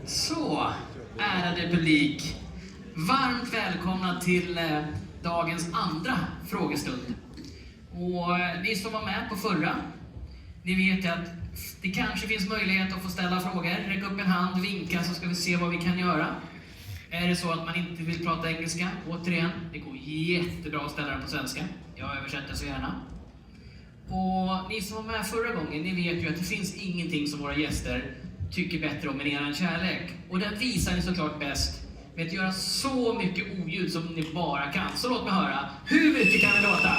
Så, ärade publik. Varmt välkomna till dagens andra frågestund. Och ni som var med på förra, ni vet ju att det kanske finns möjlighet att få ställa frågor. Räck upp en hand, vinka, så ska vi se vad vi kan göra. Är det så att man inte vill prata engelska, återigen, det går jättebra att ställa den på svenska. Jag översätter så gärna. Och ni som var med förra gången, ni vet ju att det finns ingenting som våra gäster tycker bättre om än eran kärlek. Och den visar ni såklart bäst med att göra så mycket oljud som ni bara kan. Så låt mig höra, hur mycket kan det låta?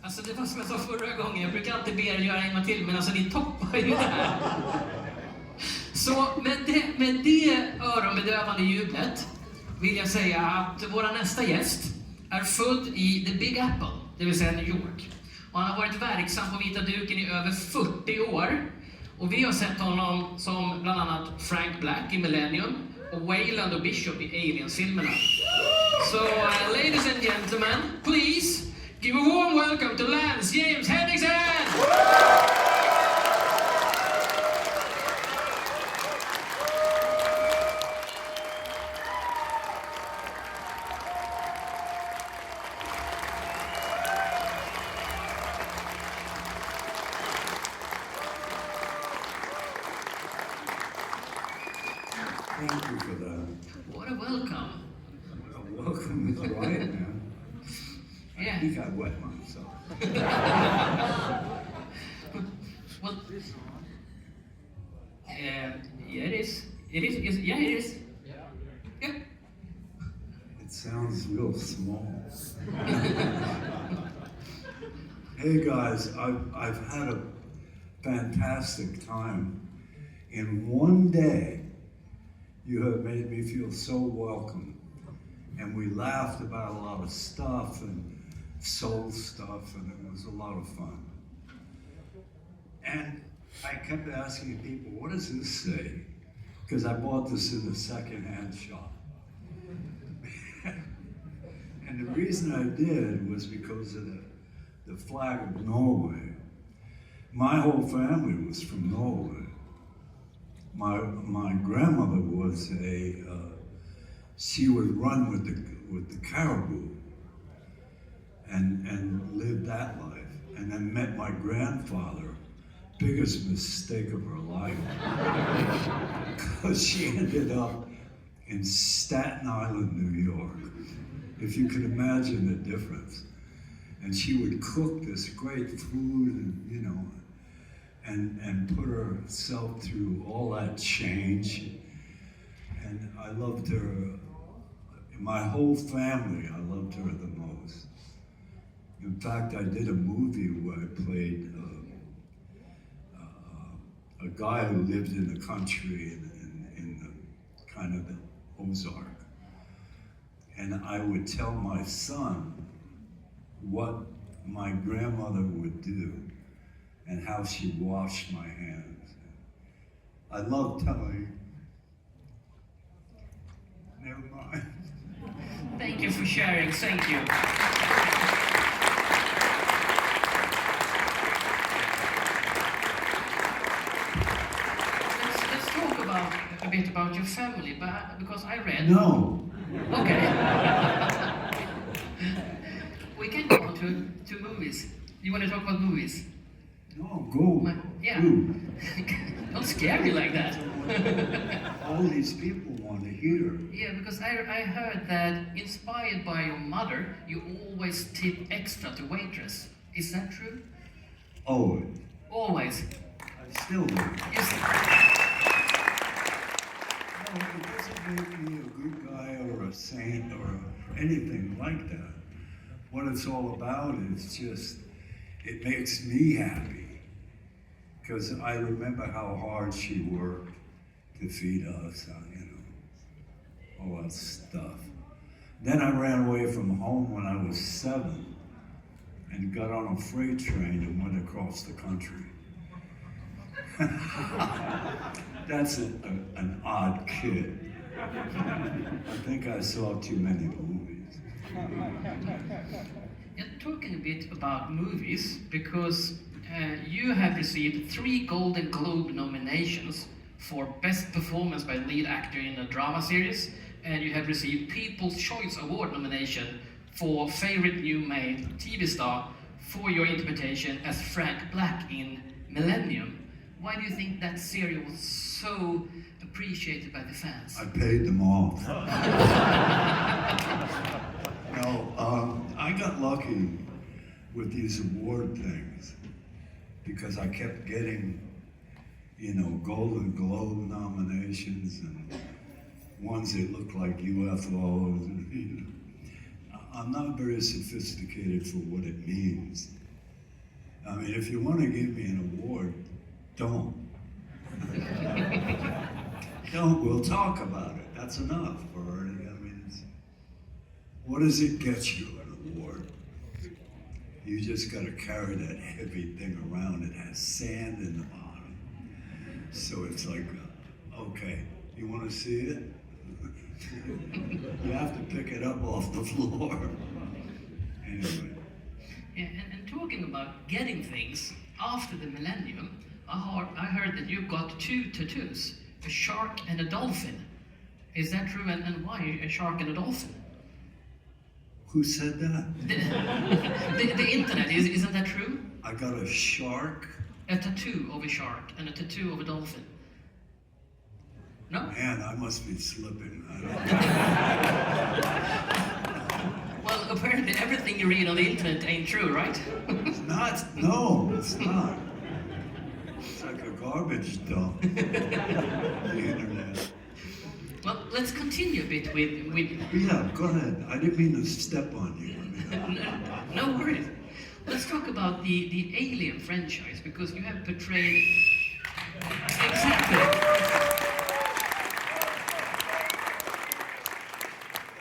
Alltså det var som jag sa förra gången, jag brukar alltid be er göra en gång till, men alltså ni toppar ju det här. Så med det öronbedövande jublet vill jag säga att vår nästa gäst är född i The Big Apple, det vill säga New York. Och han har varit verksam på vita duken i över 40 år. Och vi har sett honom som bland annat Frank Black i Millennium och Wayland och Bishop i Aliens-filmerna. Så ladies and gentlemen, please give a warm welcome to Lance James Henriksen! Thank you for that. What a welcome. Welcome is right, man. Yeah. I think I wet myself. Well, yeah, it is. It is. Yeah, it is. Yeah. It sounds real small. Hey guys, I've had a fantastic time. In one day, you have made me feel so welcome. And we laughed about a lot of stuff and soul stuff, and it was a lot of fun. And I kept asking people, what does this say? Because I bought this in a secondhand shop. And the reason I did was because of the flag of Norway. My whole family was from Norway. My grandmother was she would run with the caribou and lived that life. And then met my grandfather, biggest mistake of her life. Because she ended up in Staten Island, New York. If you can imagine the difference. And she would cook this great food and, you know, and put herself through all that change. And I loved her, my whole family, I loved her the most. In fact, I did a movie where I played a guy who lived in the country in the kind of the Ozark. And I would tell my son what my grandmother would do and how she washed my hands. I love telling. Never mind. Thank you for sharing. Thank you. Let's talk about a bit about your family, but because I read. No. Okay. We can go to movies. You want to talk about movies? No, go. Yeah. Go. Don't scare me like that. All these people want to hear. Yeah, because I heard that inspired by your mother, you always tip extra to waitress. Is that true? Always. Always. I still do. Yes. No, it doesn't make me a good guy or a saint or anything like that. What it's all about is just, it makes me happy. Because I remember how hard she worked to feed us, you know, all that stuff. Then I ran away from home when I was 7 and got on a freight train and went across the country. That's an odd kid. I think I saw too many movies. Yeah, talking a bit about movies, because you have received 3 Golden Globe nominations for Best Performance by Lead Actor in a Drama Series, and you have received People's Choice Award nomination for Favorite New Male TV Star for your interpretation as Frank Black in Millennium. Why do you think that series was so appreciated by the fans? I paid them off. No, I got lucky with these award things because I kept getting, Golden Globe nominations and ones that looked like UFOs. I'm not very sophisticated for what it means. I mean, if you want to give me an award, don't. Don't, we'll talk about it. That's enough already. I mean, what does it get you, an award? You just got to carry that heavy thing around. It has sand in the bottom. So it's like, okay, you want to see it? You have to pick it up off the floor. Anyway. Yeah, and talking about getting things, after the millennium, I heard that you got 2 tattoos, a shark and a dolphin. Is that true? And why a shark and a dolphin? Who said that? The internet, isn't that true? I got a shark. A tattoo of a shark and a tattoo of a dolphin. No? Man, I must be slipping. I don't know. Well, apparently everything you read on the internet ain't true, right? It's not. No, it's not. It's like a garbage dump. The internet. Well, let's continue a bit with... Yeah, go ahead. I didn't mean to step on you. No worries. Let's talk about the Alien franchise, because you have portrayed... Exactly.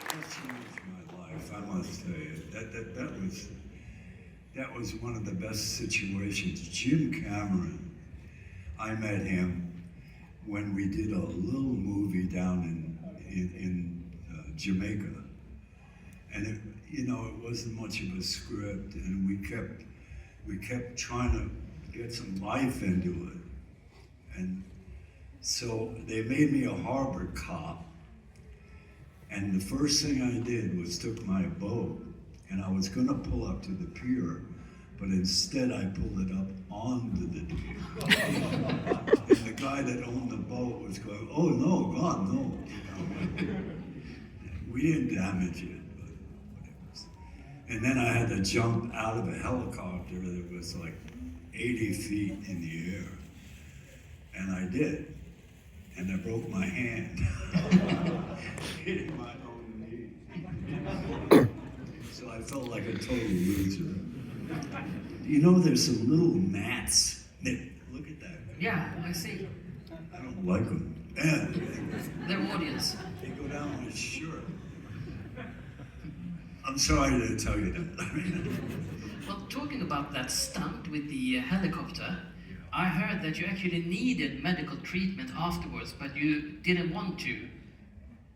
That changed my life, I must say. That was one of the best situations. Jim Cameron, I met him when we did a little movie down in Jamaica. And it wasn't much of a script, and we kept trying to get some life into it. And so they made me a harbor cop. And the first thing I did was took my boat, and I was gonna pull up to the pier, but instead I pulled it up onto the pier. And the guy that owned the boat was going, "Oh no, God, no." We didn't damage it, but whatever. And then I had to jump out of a helicopter that was like 80 feet in the air. And I did. And I broke my hand. Hitting my own knee. So I felt like a total loser. There's some little mats. Look at that. Yeah, I see. I don't like them. Their audience. They go down my shirt. I'm sorry to tell you that. Well, talking about that stunt with the helicopter, I heard that you actually needed medical treatment afterwards, but you didn't want to.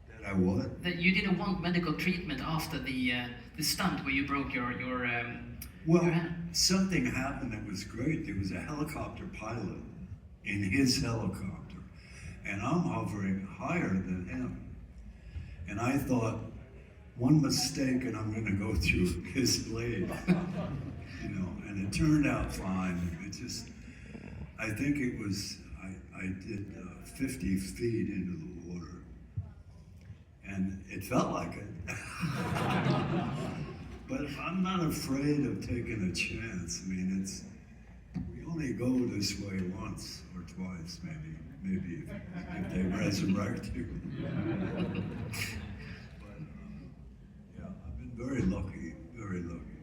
That I what? That you didn't want medical treatment after the stunt where you broke your Well, hand. something happened that was great. There was a helicopter pilot in his helicopter, and I'm hovering higher than him. And I thought, one mistake and I'm gonna go through his blade. And it turned out fine. I think it was, I did 50 feet into the water. And it felt like it. But I'm not afraid of taking a chance. I mean, we only go this way once or twice, maybe if they resurrect you. But yeah, I've been very lucky, very lucky.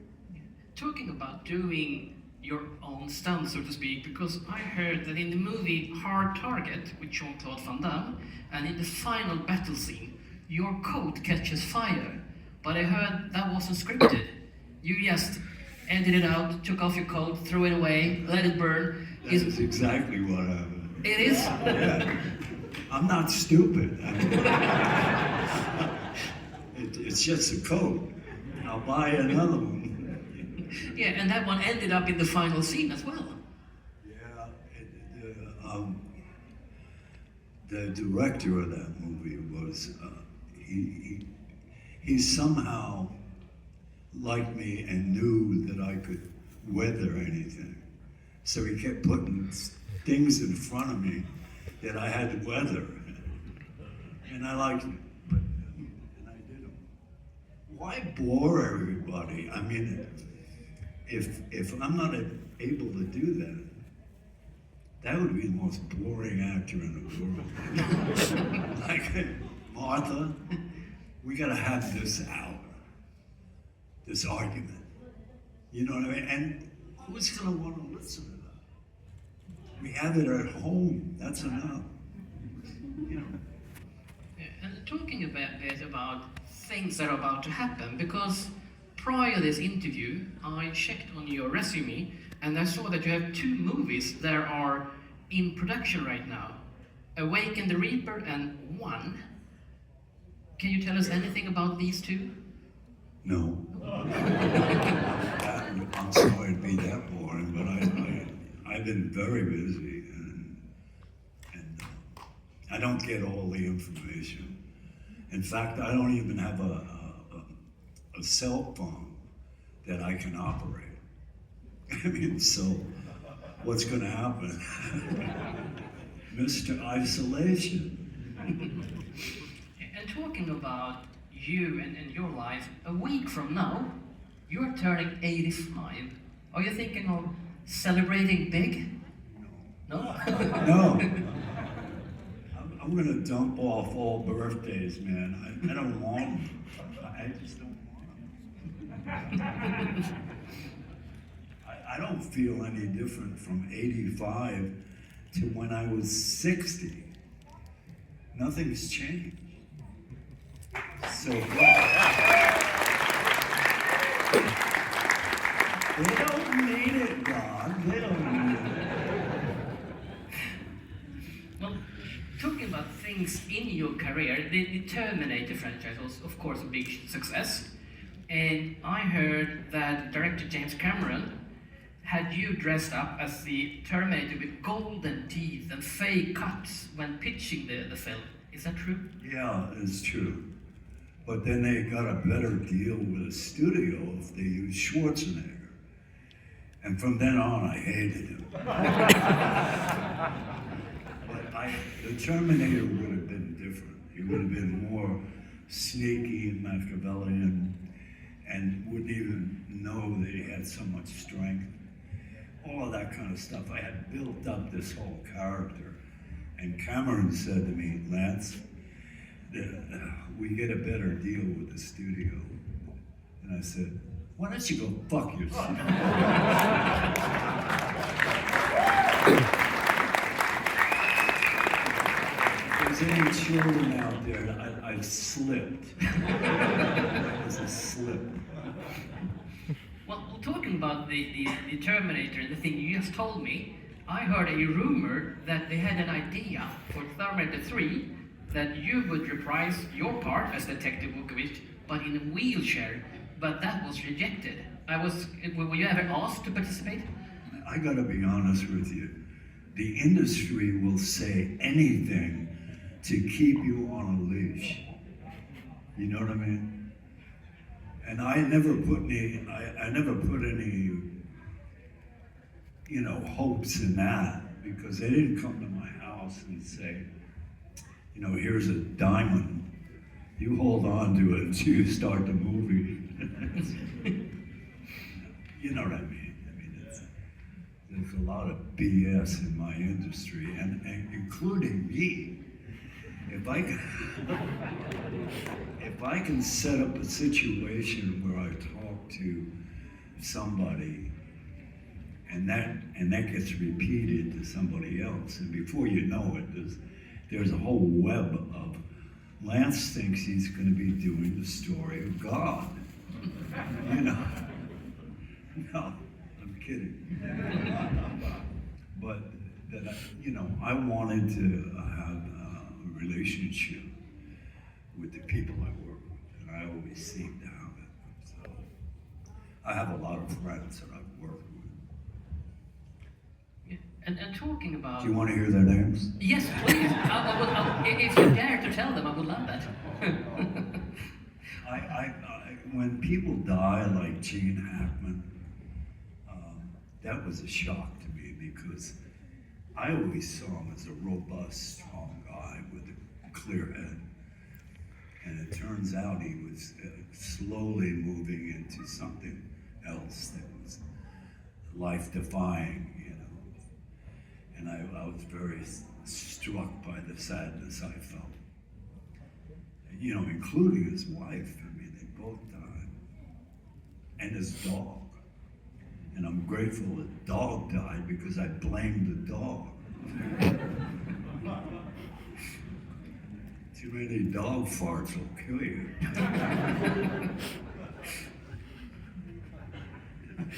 Talking about doing your own stunt, so to speak, because I heard that in the movie Hard Target with Jean-Claude Van Damme, and in the final battle scene, your coat catches fire. But I heard that wasn't scripted. You just edited it out, took off your coat, threw it away, let it burn. That is exactly what happened. It is? Yeah. I'm not stupid. I mean, it's just a coat. I'll buy another one. Yeah, and that one ended up in the final scene as well. Yeah, the director of that movie was, he somehow liked me and knew that I could weather anything. So he kept putting things in front of me that I had to weather. And I liked it. And I did them. Why bore everybody? I mean, if I'm not able to do that, that would be the most boring actor in the world. Like, Martha, we gotta have this out, this argument. You know what I mean? And who's gonna wanna listen to that? We have it at home, that's enough. You know. Yeah, and talking a bit about things that are about to happen, because prior to this interview, I checked on your resume and I saw that you have 2 movies that are in production right now. Awaken the Reaper and One. Can you tell us anything about these 2? No. I'm sorry to be that boring, but I've been very busy and I don't get all the information. In fact, I don't even have a cell phone that I can operate. I mean, so what's going to happen? Mr. Isolation. And talking about you and your life, a week from now, you're turning 85. Are you thinking of celebrating big? No? No. I'm going to dump off all birthdays, man. I don't want them. I just don't want them. I don't feel any different from 85 to when I was 60. Nothing's changed. So they don't need it, God. They don't need it. Well, talking about things in your career, the Terminator franchise was, of course, a big success. And I heard that director James Cameron had you dressed up as the Terminator with golden teeth and fake cuts when pitching the film. Is that true? Yeah, it's true. But then they got a better deal with a studio if they used Schwarzenegger. And from then on, I hated him. But the Terminator would have been different. He would have been more sneaky and Machiavellian and wouldn't even know that he had so much strength. All of that kind of stuff. I had built up this whole character. And Cameron said to me, Lance, we get a better deal with the studio. And I said, why don't you go fuck yourself? If there's any children out there, I slipped. It was a slip. Well, talking about the Terminator, the thing you just told me, I heard a rumor that they had an idea for Terminator 3 that you would reprise your part as Detective Vukovic, but in a wheelchair, but that was rejected. Were you ever asked to participate? I gotta be honest with you. The industry will say anything to keep you on a leash. You know what I mean? And I never put any, hopes in that, because they didn't come to my house and say, here's a diamond. You hold on to it until you start the movie. You know what I mean? There's a lot of BS in my industry, and including me. If I can set up a situation where I talk to somebody and that gets repeated to somebody else, and before you know it, there's a whole web of Lance thinks he's going to be doing the story of God. No, I'm kidding. but that I wanted to have a relationship with the people I work with, and I always seem to have it. So I have a lot of friends that I've worked with. Yeah. And talking about... Do you want to hear their names? Yes, please. If you dare to tell them, I would love that. When people die like Gene Hackman, that was a shock to me because I always saw him as a robust, strong guy with a clear head. And it turns out he was slowly moving into something else that was life-defying, And I was very struck by the sadness I felt. Including his wife. I mean, they both died. And his dog. And I'm grateful the dog died because I blamed the dog. Too many dog farts will kill you.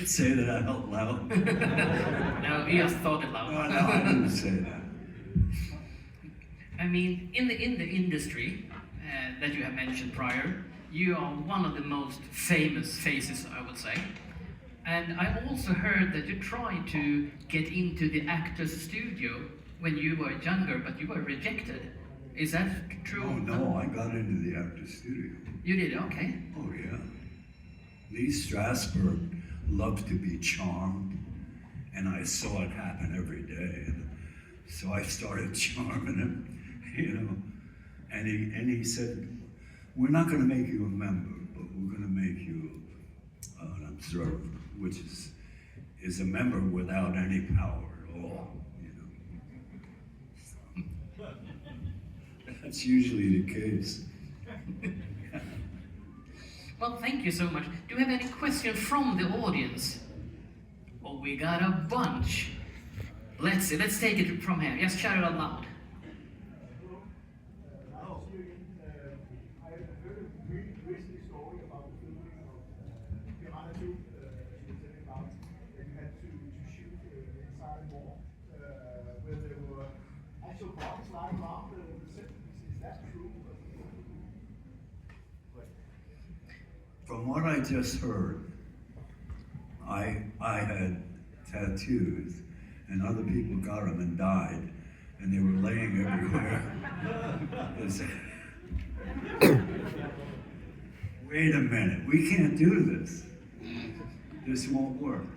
Say that out loud. No, you just thought it loud. No, I didn't say that. I mean, in the industry that you have mentioned prior, you are one of the most famous faces, I would say. And I also heard that you tried to get into the actor's studio when you were younger, but you were rejected. Is that true? Oh, no, I got into the actor's studio. You did? Okay. Oh, yeah. Lee Strasberg loved to be charmed, and I saw it happen every day. And so I started charming him, And he said, "We're not going to make you a member, but we're going to make you an observer, which is a member without any power at all." That's usually the case. Well, thank you so much. Do you have any questions from the audience? Oh, we got a bunch. Let's see, let's take it from here. Just shout it out loud. From what I just heard, I had tattoos, and other people got them and died, and they were laying everywhere. Wait a minute, we can't do this. This won't work.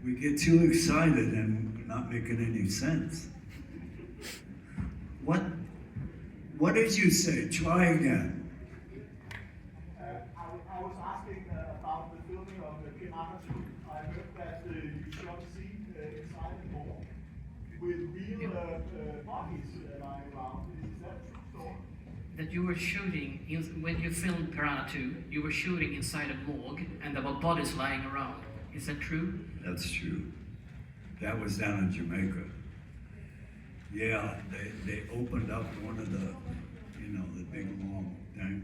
We get too excited and not making any sense. What did you say? Try again. I was asking about the filming of Terminator. I heard that you shot a scene inside the mall with real bodies lying around. Is that true story? That you were shooting, when you filmed Piranha 2, you were shooting inside a morgue and there were bodies lying around. Is that true? That's true. That was down in Jamaica. Yeah, they opened up one of the, the big long thing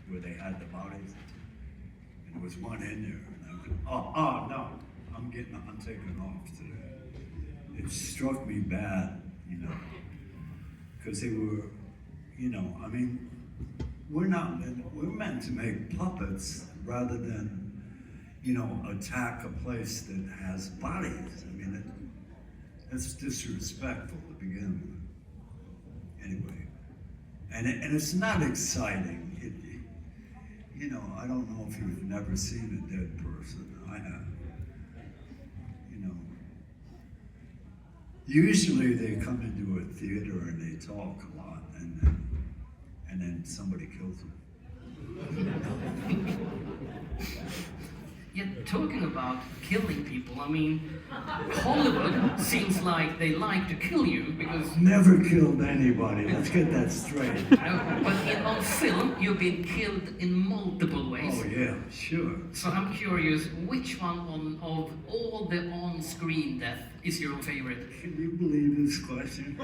where they had the bodies. And there was one in there. And no, I'm taking off today. It struck me bad, because they were, we're meant to make puppets rather than, attack a place that has bodies. It's disrespectful to begin with. Anyway, and it's not exciting. I don't know if you've never seen a dead person. I have. Usually they come into a theater and they talk a lot, and then somebody kills them. Yeah, talking about killing people, Hollywood seems like they like to kill you because... Never killed anybody, let's get that straight. But on film, you've been killed in multiple ways. Oh yeah, sure. So I'm curious, which one of all the on-screen death is your favorite? Can you believe this question?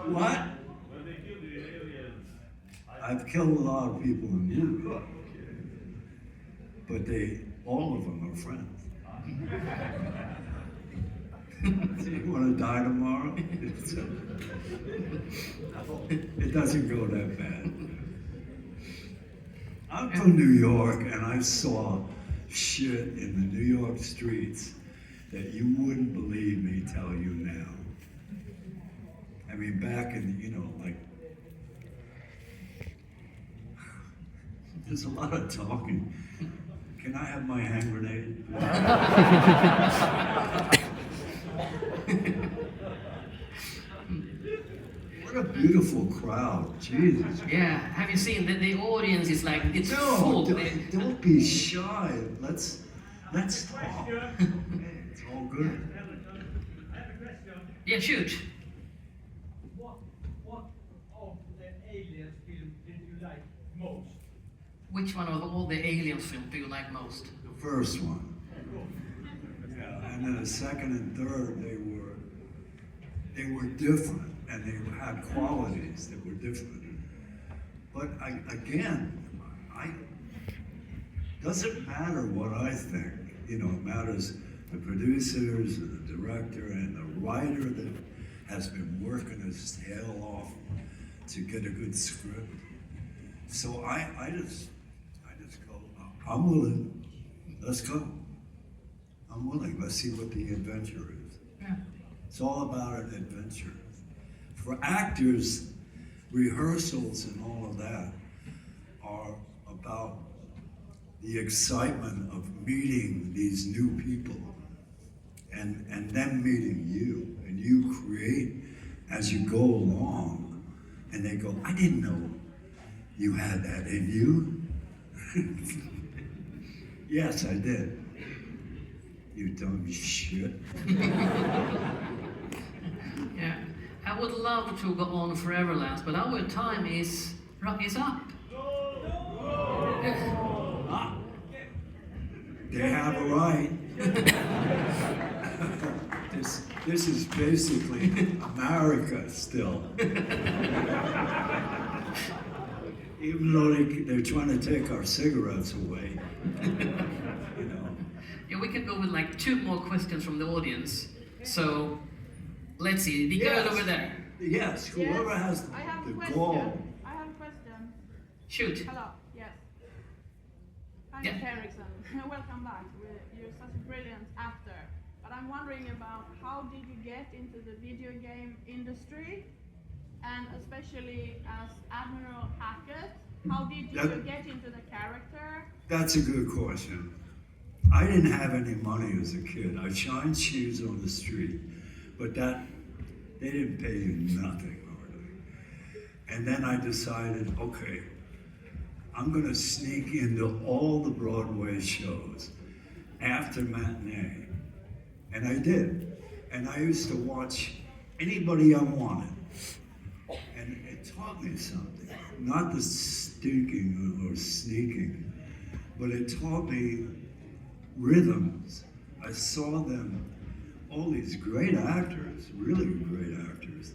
What? I've killed a lot of people in movies. but all of them are friends. You want to die tomorrow? It doesn't go that bad. I'm from New York, and I saw shit in the New York streets that you wouldn't believe me tell you now. I mean, back in, like, there's a lot of talking. Can I have my hand grenade? What a beautiful crowd, Jesus. Yeah, have you seen that the audience is like, it's full. Don't be shy. Let's talk. It's all good. I have a question. Yeah, shoot. What of the aliens film did you like most? Which one of all the Alien films do you like most? The first one. Yeah, and then the second and third, they were different, and they had qualities that were different. But doesn't matter what I think. It matters the producers, and the director, and the writer that has been working his tail off to get a good script. So I just go, I'm willing. Let's go. I'm willing. Let's see what the adventure is. Yeah. It's all about an adventure. For actors, rehearsals and all of that are about the excitement of meeting these new people and them meeting you. And you create as you go along. And they go, I didn't know you had that in you. Yes, I did. You dumb shit. Yeah, I would love to go on forever, Lance, but our time is up. They have a right. This is basically America still. Even though they're trying to take our cigarettes away. Yeah, we can go with like 2 more questions from the audience. So, let's see, the girl over there. Yes, whoever has I have the a question. goal. I have a question. Shoot. Hello. Yes. I'm Yeah. Henriksen. Welcome back. You're such a brilliant actor. But I'm wondering about how did you get into the video game industry, and especially as Admiral Hackett, how did you get into the character? That's a good question. I didn't have any money as a kid. I shined shoes on the street, but they didn't pay you nothing hardly. And then I decided, okay, I'm gonna sneak into all the Broadway shows after matinee. And I did. And I used to watch anybody I wanted. And it taught me something. Not the stinking or sneaking, but it taught me rhythms. I saw them, all these great actors, really great actors,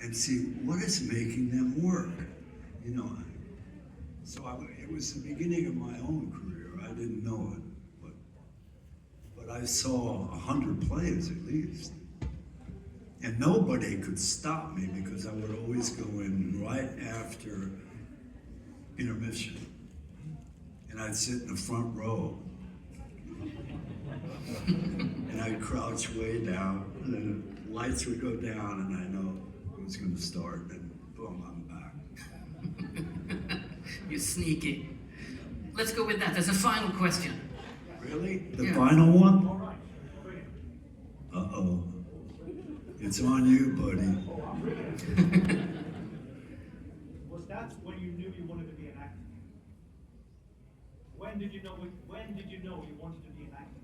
and see what is making them work, So it was the beginning of my own career. I didn't know it, but I saw 100 plays at least. And nobody could stop me because I would always go in right after intermission. And I'd sit in the front row. And I'd crouch way down, and then the lights would go down, and I know it was going to start, and boom, I'm back. You're sneaky. Let's go with that as a final question. Really? The Yeah. final one? Uh-oh. It's on you, buddy. Was that when you knew you wanted to be an actor? When did you know you wanted to be an actor?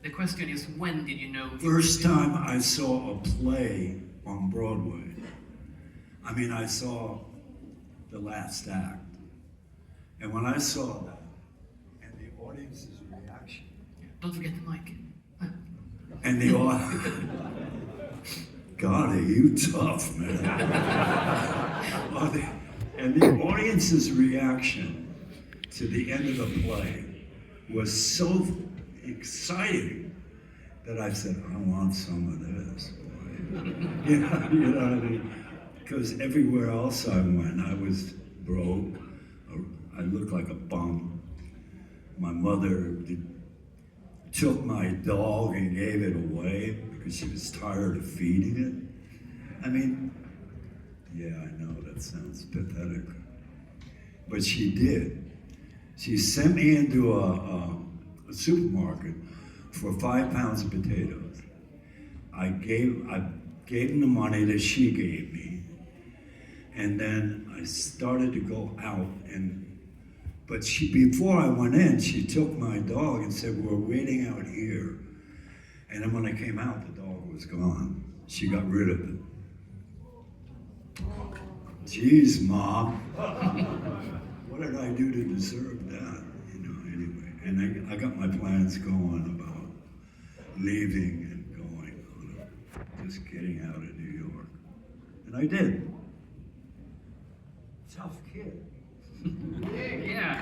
The question is, when did you know? First time I saw a play on Broadway. I saw The Last Act. And when I saw that, and the audience's reaction, Don't forget the mic. and the audience, God, are you tough, man. And the audience's reaction to the end of the play was so exciting that I said, I want some of this. You know what I mean? Because everywhere else I went, I was broke. I looked like a bum. My mother took my dog and gave it away because she was tired of feeding it. I mean, yeah, I know that sounds pathetic, but she did. She sent me into a supermarket for 5 pounds of potatoes. I gave them the money that she gave me, and then I started to go out. But before I went in, she took my dog and said, "We're waiting out here." And then when I came out, the dog was gone. She got rid of it. Jeez, Mom. What did I do to deserve that? You know, anyway. And I got my plans going about leaving and going, just getting out of New York. And I did. Tough kid. Yeah,